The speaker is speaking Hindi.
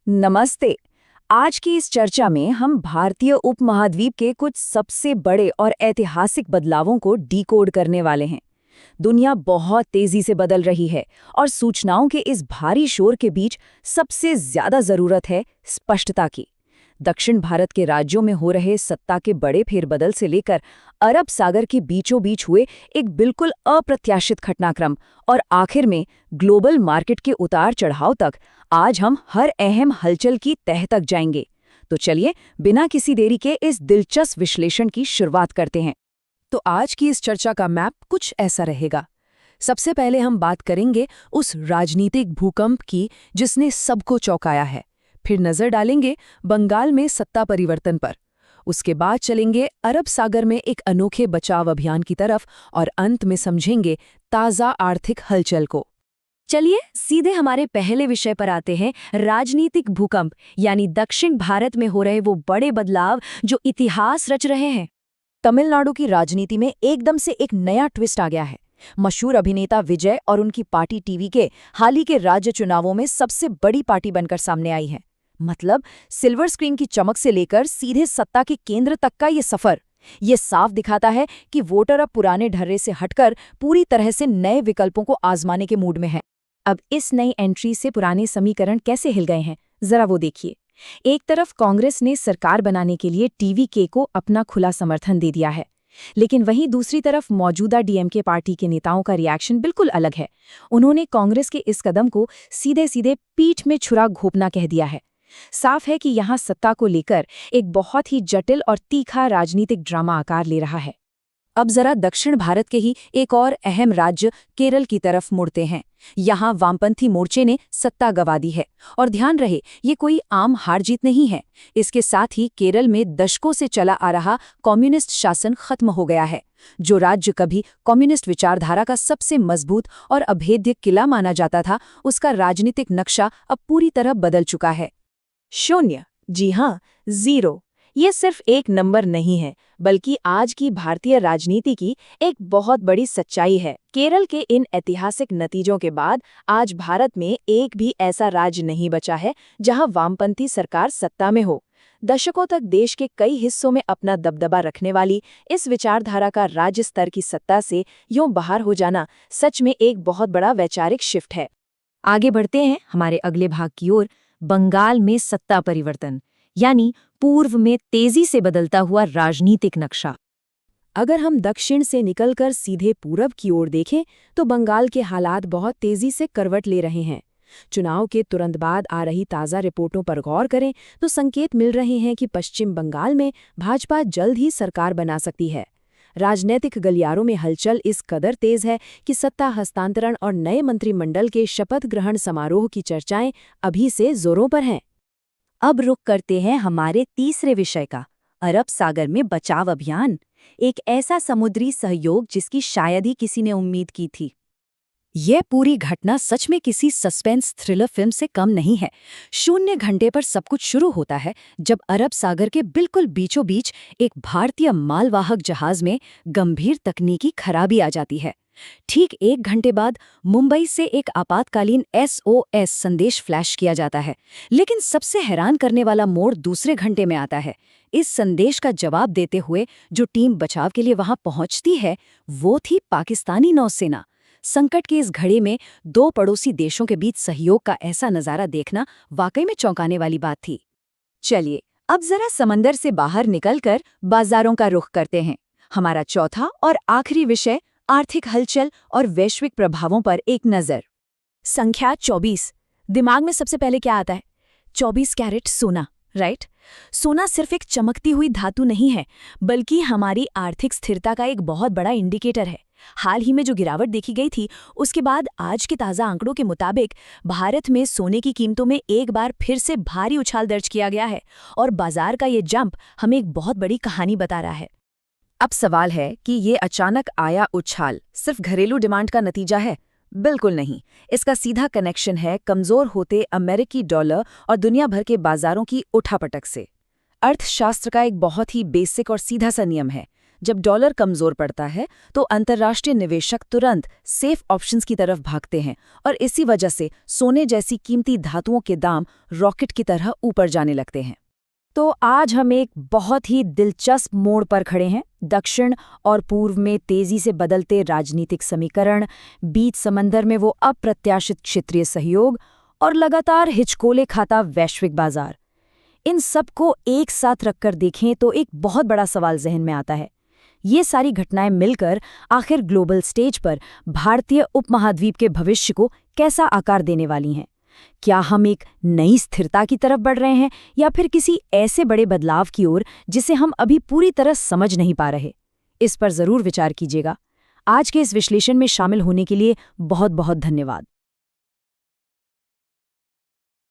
नमस्ते। आज की इस चर्चा में हम भारतीय उपमहाद्वीप के कुछ सबसे बड़े और ऐतिहासिक बदलावों को डिकोड करने वाले हैं। दुनिया बहुत तेजी से बदल रही है और सूचनाओं के इस भारी शोर के बीच सबसे ज्यादा जरूरत है स्पष्टता की। दक्षिण भारत के राज्यों में हो रहे सत्ता के बड़े फेरबदल से लेकर अरब सागर के बीचों बीच हुए एक बिल्कुल अप्रत्याशित घटनाक्रम और आखिर में ग्लोबल मार्केट के उतार चढ़ाव तक आज हम हर अहम हलचल की तह तक जाएंगे। तो चलिए बिना किसी देरी के इस दिलचस्प विश्लेषण की शुरुआत करते हैं। तो आज की इस चर्चा का मैप कुछ ऐसा रहेगा। सबसे पहले हम बात करेंगे उस राजनीतिक भूकंप की जिसने सबको चौंकाया है। फिर नजर डालेंगे बंगाल में सत्ता परिवर्तन पर। उसके बाद चलेंगे अरब सागर में एक अनोखे बचाव अभियान की तरफ और अंत में समझेंगे ताज़ा आर्थिक हलचल को। चलिए सीधे हमारे पहले विषय पर आते हैं, राजनीतिक भूकंप यानी दक्षिण भारत में हो रहे वो बड़े बदलाव जो इतिहास रच रहे हैं। तमिलनाडु की राजनीति में एकदम से एक नया ट्विस्ट आ गया है। मशहूर अभिनेता विजय और उनकी पार्टी टीवी के हाल ही के राज्य चुनावों में सबसे बड़ी पार्टी बनकर सामने आई है। मतलब सिल्वर स्क्रीन की चमक से लेकर सीधे सत्ता के केंद्र तक का ये सफर, ये साफ दिखाता है कि वोटर अब पुराने ढर्रे से हटकर पूरी तरह से नए विकल्पों को आजमाने के मूड में है। अब इस नई एंट्री से पुराने समीकरण कैसे हिल गए हैं, जरा वो देखिए। एक तरफ कांग्रेस ने सरकार बनाने के लिए टीवीके को अपना खुला समर्थन दे दिया है, लेकिन वहीं दूसरी तरफ मौजूदा डीएमके पार्टी के नेताओं का रिएक्शन बिल्कुल अलग है। उन्होंने कांग्रेस के इस कदम को सीधे सीधे पीठ में छुरा घोंपना कह दिया है। साफ है कि यहाँ सत्ता को लेकर एक बहुत ही जटिल और तीखा राजनीतिक ड्रामा आकार ले रहा है। अब जरा दक्षिण भारत के ही एक और अहम राज्य केरल की तरफ मुड़ते हैं। यहाँ वामपंथी मोर्चे ने सत्ता गंवा दी है और ध्यान रहे ये कोई आम हार जीत नहीं है। इसके साथ ही केरल में दशकों से चला आ रहा कम्युनिस्ट शासन खत्म हो गया है। जो राज्य कभी कम्युनिस्ट विचारधारा का सबसे मजबूत और अभेद्य किला माना जाता था, उसका राजनीतिक नक्शा अब पूरी तरह बदल चुका है। शून्य, जी हाँ, जीरो, ये सिर्फ एक नंबर नहीं है, बल्कि आज की भारतीय राजनीति की एक बहुत बड़ी सच्चाई है। केरल के इन ऐतिहासिक नतीजों के बाद आज भारत में एक भी ऐसा राज्य नहीं बचा है जहां वामपंथी सरकार सत्ता में हो। दशकों तक देश के कई हिस्सों में अपना दबदबा रखने वाली इस विचारधारा का राज्य स्तर की सत्ता से यूं बाहर हो जाना सच में एक बहुत बड़ा वैचारिक शिफ्ट है। आगे बढ़ते हैं हमारे अगले भाग की ओर, बंगाल में सत्ता परिवर्तन यानी पूर्व में तेजी से बदलता हुआ राजनीतिक नक्शा। अगर हम दक्षिण से निकलकर सीधे पूरब की ओर देखें तो बंगाल के हालात बहुत तेजी से करवट ले रहे हैं। चुनाव के तुरंत बाद आ रही ताज़ा रिपोर्टों पर गौर करें तो संकेत मिल रहे हैं कि पश्चिम बंगाल में भाजपा जल्द ही सरकार बना सकती है। राजनीतिक गलियारों में हलचल इस कदर तेज है कि सत्ता हस्तांतरण और नए मंत्रिमंडल के शपथ ग्रहण समारोह की चर्चाएं अभी से जोरों पर हैं। अब रुख करते हैं हमारे तीसरे विषय का, अरब सागर में बचाव अभियान। एक ऐसा समुद्री सहयोग जिसकी शायद ही किसी ने उम्मीद की थी। यह पूरी घटना सच में किसी सस्पेंस थ्रिलर फिल्म से कम नहीं है। 0 घंटे पर सब कुछ शुरू होता है जब अरब सागर के बिल्कुल बीचों बीच एक भारतीय मालवाहक जहाज में गंभीर तकनीकी खराबी आ जाती है। ठीक 1 घंटे बाद मुंबई से एक आपातकालीन SOS संदेश फ्लैश किया जाता है, लेकिन सबसे हैरान करने वाला मोड़ दूसरे घंटे में आता है। इस संदेश का जवाब देते हुए जो टीम बचाव के लिए वहां पहुंचती है वो थी पाकिस्तानी नौसेना। संकट की इस घड़ी में 2 पड़ोसी देशों के बीच सहयोग का ऐसा नजारा देखना वाकई में चौंकाने वाली बात थी। चलिए अब जरा समंदर से बाहर निकलकर बाजारों का रुख करते हैं। हमारा चौथा और आखिरी विषय, आर्थिक हलचल और वैश्विक प्रभावों पर एक नजर। संख्या 24। दिमाग में सबसे पहले क्या आता है? 24 कैरेट सोना, राइट? सोना सिर्फ एक चमकती हुई धातु नहीं है, बल्कि हमारी आर्थिक स्थिरता का एक बहुत बड़ा इंडिकेटर है। हाल ही में जो गिरावट देखी गई थी, उसके बाद आज के ताज़ा आंकड़ों के मुताबिक भारत में सोने की कीमतों में एक बार फिर से भारी उछाल दर्ज किया गया है और बाजार का ये जंप हमें एक बहुत बड़ी कहानी बता रहा है। अब सवाल है कि ये अचानक आया उछाल सिर्फ घरेलू डिमांड का नतीजा है? बिल्कुल नहीं। इसका सीधा कनेक्शन है कमजोर होते अमेरिकी डॉलर और दुनिया भर के बाजारों की उठापटक से। अर्थशास्त्र का एक बहुत ही बेसिक और सीधा सा नियम है, जब डॉलर कमजोर पड़ता है तो अंतर्राष्ट्रीय निवेशक तुरंत सेफ ऑप्शंस की तरफ भागते हैं और इसी वजह से सोने जैसी कीमती धातुओं के दाम रॉकेट की तरह ऊपर जाने लगते हैं। तो आज हम एक बहुत ही दिलचस्प मोड़ पर खड़े हैं। दक्षिण और पूर्व में तेजी से बदलते राजनीतिक समीकरण, बीच समंदर में वो अप्रत्याशित क्षेत्रीय सहयोग और लगातार हिचकोले खाता वैश्विक बाजार। इन सबको एक साथ रखकर देखें तो एक बहुत बड़ा सवाल जहन में आता है। ये सारी घटनाएं मिलकर आखिर ग्लोबल स्टेज पर भारतीय उपमहाद्वीप के भविष्य को कैसा आकार देने वाली हैं? क्या हम एक नई स्थिरता की तरफ बढ़ रहे हैं या फिर किसी ऐसे बड़े बदलाव की ओर जिसे हम अभी पूरी तरह समझ नहीं पा रहे? इस पर जरूर विचार कीजिएगा। आज के इस विश्लेषण में शामिल होने के लिए बहुत बहुत धन्यवाद।